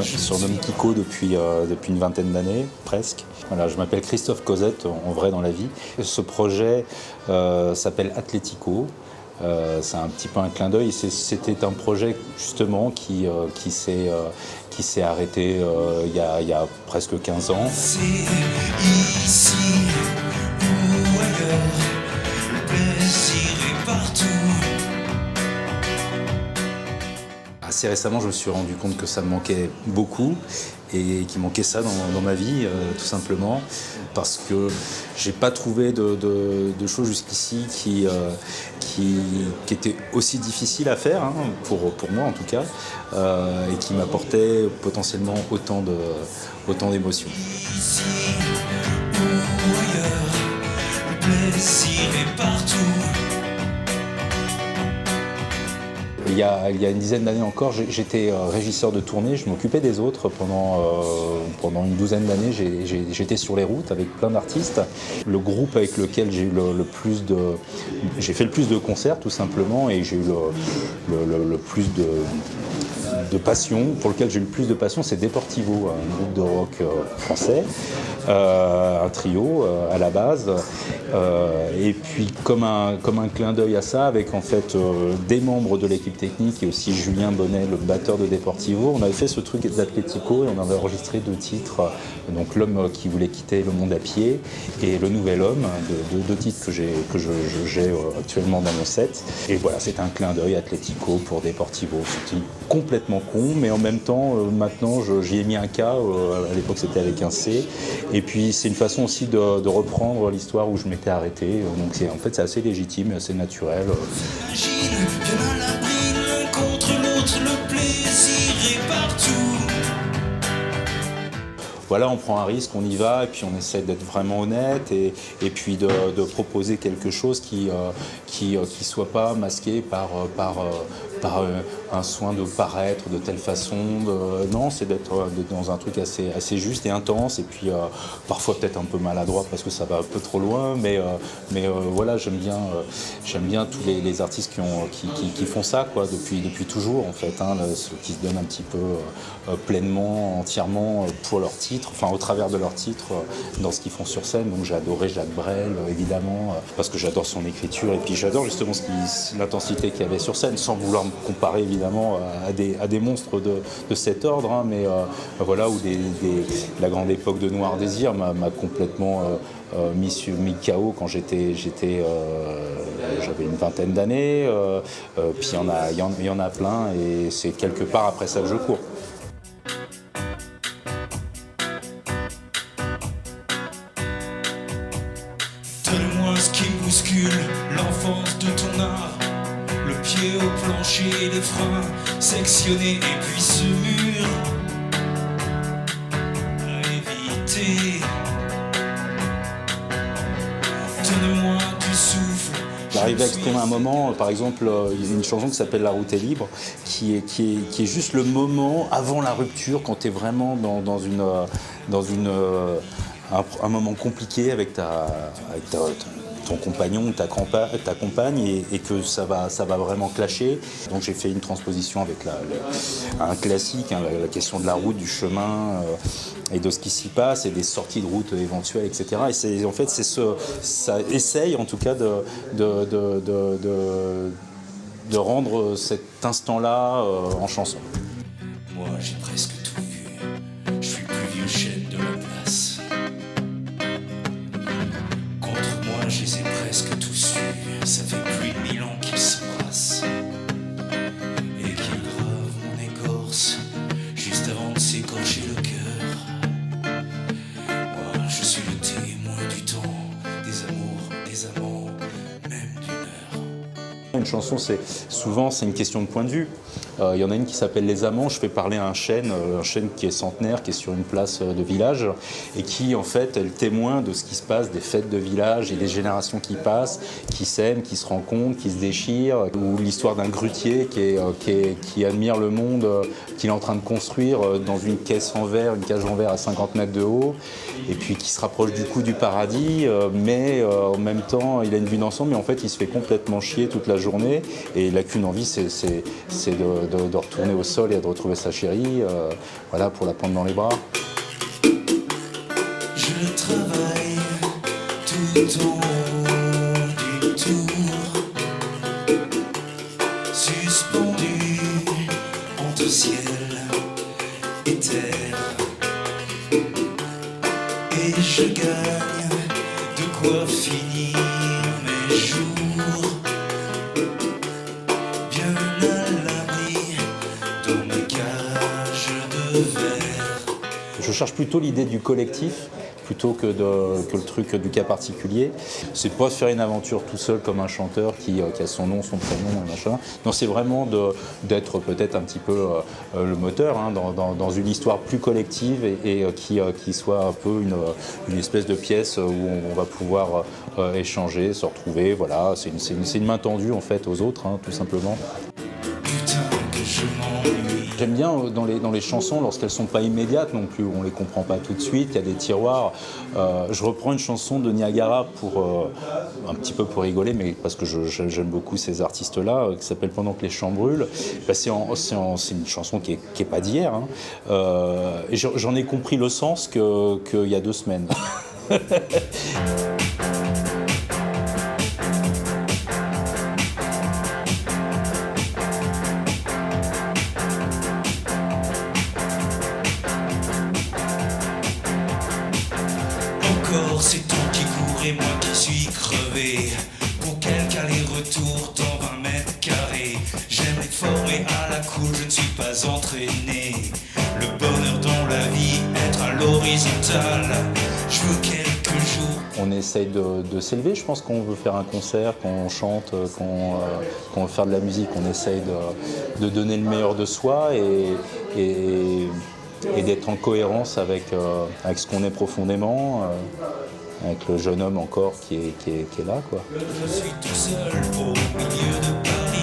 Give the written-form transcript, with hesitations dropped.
Je suis surnommé Kiko depuis une vingtaine d'années, presque. Voilà, je m'appelle Christophe Cosette, en vrai dans la vie. Ce projet s'appelle Atlético. C'est un petit peu un clin d'œil. C'était un projet justement qui s'est arrêté il y a presque 15 ans. C'est ici ou ailleurs, le plaisir est partout. Assez récemment, je me suis rendu compte que ça me manquait beaucoup et qu'il manquait ça dans ma vie, tout simplement, parce que j'ai pas trouvé de choses jusqu'ici qui étaient aussi difficiles à faire, hein, pour moi en tout cas, et qui m'apportaient potentiellement autant d'émotions. Ici ou ailleurs, le plaisir est partout. Il y a une dizaine d'années encore, j'étais régisseur de tournée, je m'occupais des autres pendant une douzaine d'années. J'étais sur les routes avec plein d'artistes. Le groupe avec lequel j'ai fait le plus de concerts tout simplement, et j'ai eu le plus de passion, pour lequel j'ai eu le plus de passion, c'est Deportivo, un groupe de rock français, un trio à la base, et puis comme un clin d'œil à ça, avec en fait des membres de l'équipe technique et aussi Julien Bonnet, le batteur de Deportivo, on avait fait ce truc d'Atlético et on avait enregistré 2 titres, donc L'homme qui voulait quitter le monde à pied et Le nouvel homme, deux titres que j'ai actuellement dans mon set. Et voilà, c'est un clin d'œil Atlético pour Deportivo. C'était complètement con, mais en même temps, maintenant, j'y ai mis un K. À l'époque, c'était avec un C. Et puis, c'est une façon aussi de reprendre l'histoire où je m'étais arrêté. Donc, en fait, c'est assez légitime et assez naturel. Imagine, bien à l'abri l'un contre l'autre, le plaisir est partout. Voilà, on prend un risque, on y va, et puis on essaie d'être vraiment honnête, et puis de proposer quelque chose qui soit pas masqué par un soin de paraître de telle façon. Non, c'est d'être dans un truc assez juste et intense, et puis parfois peut-être un peu maladroit parce que ça va un peu trop loin, mais voilà, j'aime bien tous les artistes qui font ça, quoi, depuis toujours en fait, hein, ceux qui se donnent un petit peu pleinement, entièrement pour leur titre, enfin au travers de leur titre, dans ce qu'ils font sur scène. Donc j'ai adoré Jacques Brel, évidemment, parce que j'adore son écriture, et puis j'adore justement l'intensité qu'il y avait sur scène, sans vouloir me comparer évidemment à des monstres de cet ordre, hein, mais voilà, où la grande époque de Noir Désir m'a complètement mis KO quand j'avais une vingtaine d'années, puis il y en a plein, et c'est quelque part après ça que je cours. Donne-moi ce qui bouscule l'enfance de ton art. Le pied au plancher, les freins sectionnés, et puis ce mur à éviter. Donne-moi du souffle. J'arrive à exprimer un moment, par exemple, il y a une chanson qui s'appelle La route est libre, qui est juste le moment avant la rupture, quand tu es vraiment dans un moment compliqué avec ton compagnon, ta compagne, et que ça va vraiment clasher. Donc j'ai fait une transposition avec un classique, hein, la question de la route, du chemin, et de ce qui s'y passe, et des sorties de route éventuelles, etc. Et en fait, ça essaye en tout cas de rendre cet instant-là en chanson. Moi j'ai presque tout vu. Je suis le plus vieux chêne de la place. Contre moi je les ai presque tous eus. Ça fait plus de 1000 ans qu'ils s'embrassent et qu'ils gravent mon écorce juste avant de s'écorcher le cœur. Moi je suis le témoin du temps, des amants, même d'une heure. Une chanson, c'est une question de point de vue. Il y en a une qui s'appelle Les Amants. Je fais parler un chêne qui est centenaire, qui est sur une place de village, et qui en fait est le témoin de ce qui se passe, des fêtes de village et des générations qui passent, qui s'aiment, qui se rencontrent, qui se déchirent, ou l'histoire d'un grutier qui admire le monde qu'il est en train de construire dans une cage en verre à 50 mètres de haut, et puis qui se rapproche du coup du paradis, mais en même temps il a une vue d'ensemble, mais en fait il se fait complètement chier toute la journée, et il n'a qu'une envie, c'est de retourner au sol et de retrouver sa chérie, voilà, pour la prendre dans les bras. Je travaille tout en haut du tour, suspendu entre ciel et terre, et je gagne de quoi finir mes jours, bien à l'abri dans ma cage de verre. Je cherche plutôt l'idée du collectif plutôt que le truc du cas particulier. C'est pas se faire une aventure tout seul comme un chanteur qui a son nom, son prénom et machin. Non, c'est vraiment d'être peut-être un petit peu le moteur, hein, dans une histoire plus collective et qui soit un peu une espèce de pièce où on va pouvoir échanger, se retrouver. Voilà, c'est une main tendue en fait aux autres, hein, tout simplement. Putain que je m'ennuie. J'aime bien dans les chansons, lorsqu'elles ne sont pas immédiates non plus, on ne les comprend pas tout de suite, il y a des tiroirs. Je reprends une chanson de Niagara un petit peu pour rigoler, mais parce que j'aime beaucoup ces artistes-là, qui s'appelle Pendant que les champs brûlent. Ben, c'est une chanson qui est pas d'hier, hein. Et j'en ai compris le sens qu'il y a 2 semaines. Encore c'est ton qui court et moi qui suis crevé. Pour quelques allers-retours dans 20 mètres carrés. J'aime être formé à la cool, je ne suis pas entraîné. Le bonheur dans la vie, être à l'horizontale. Je veux quelques jours. On essaye de s'élever, je pense qu'on veut faire un concert, qu'on chante, qu'on veut faire de la musique, on essaye de donner le meilleur de soi et d'être en cohérence avec ce qu'on est profondément, avec le jeune homme encore qui est là, quoi. Je suis tout seul au milieu de Paris.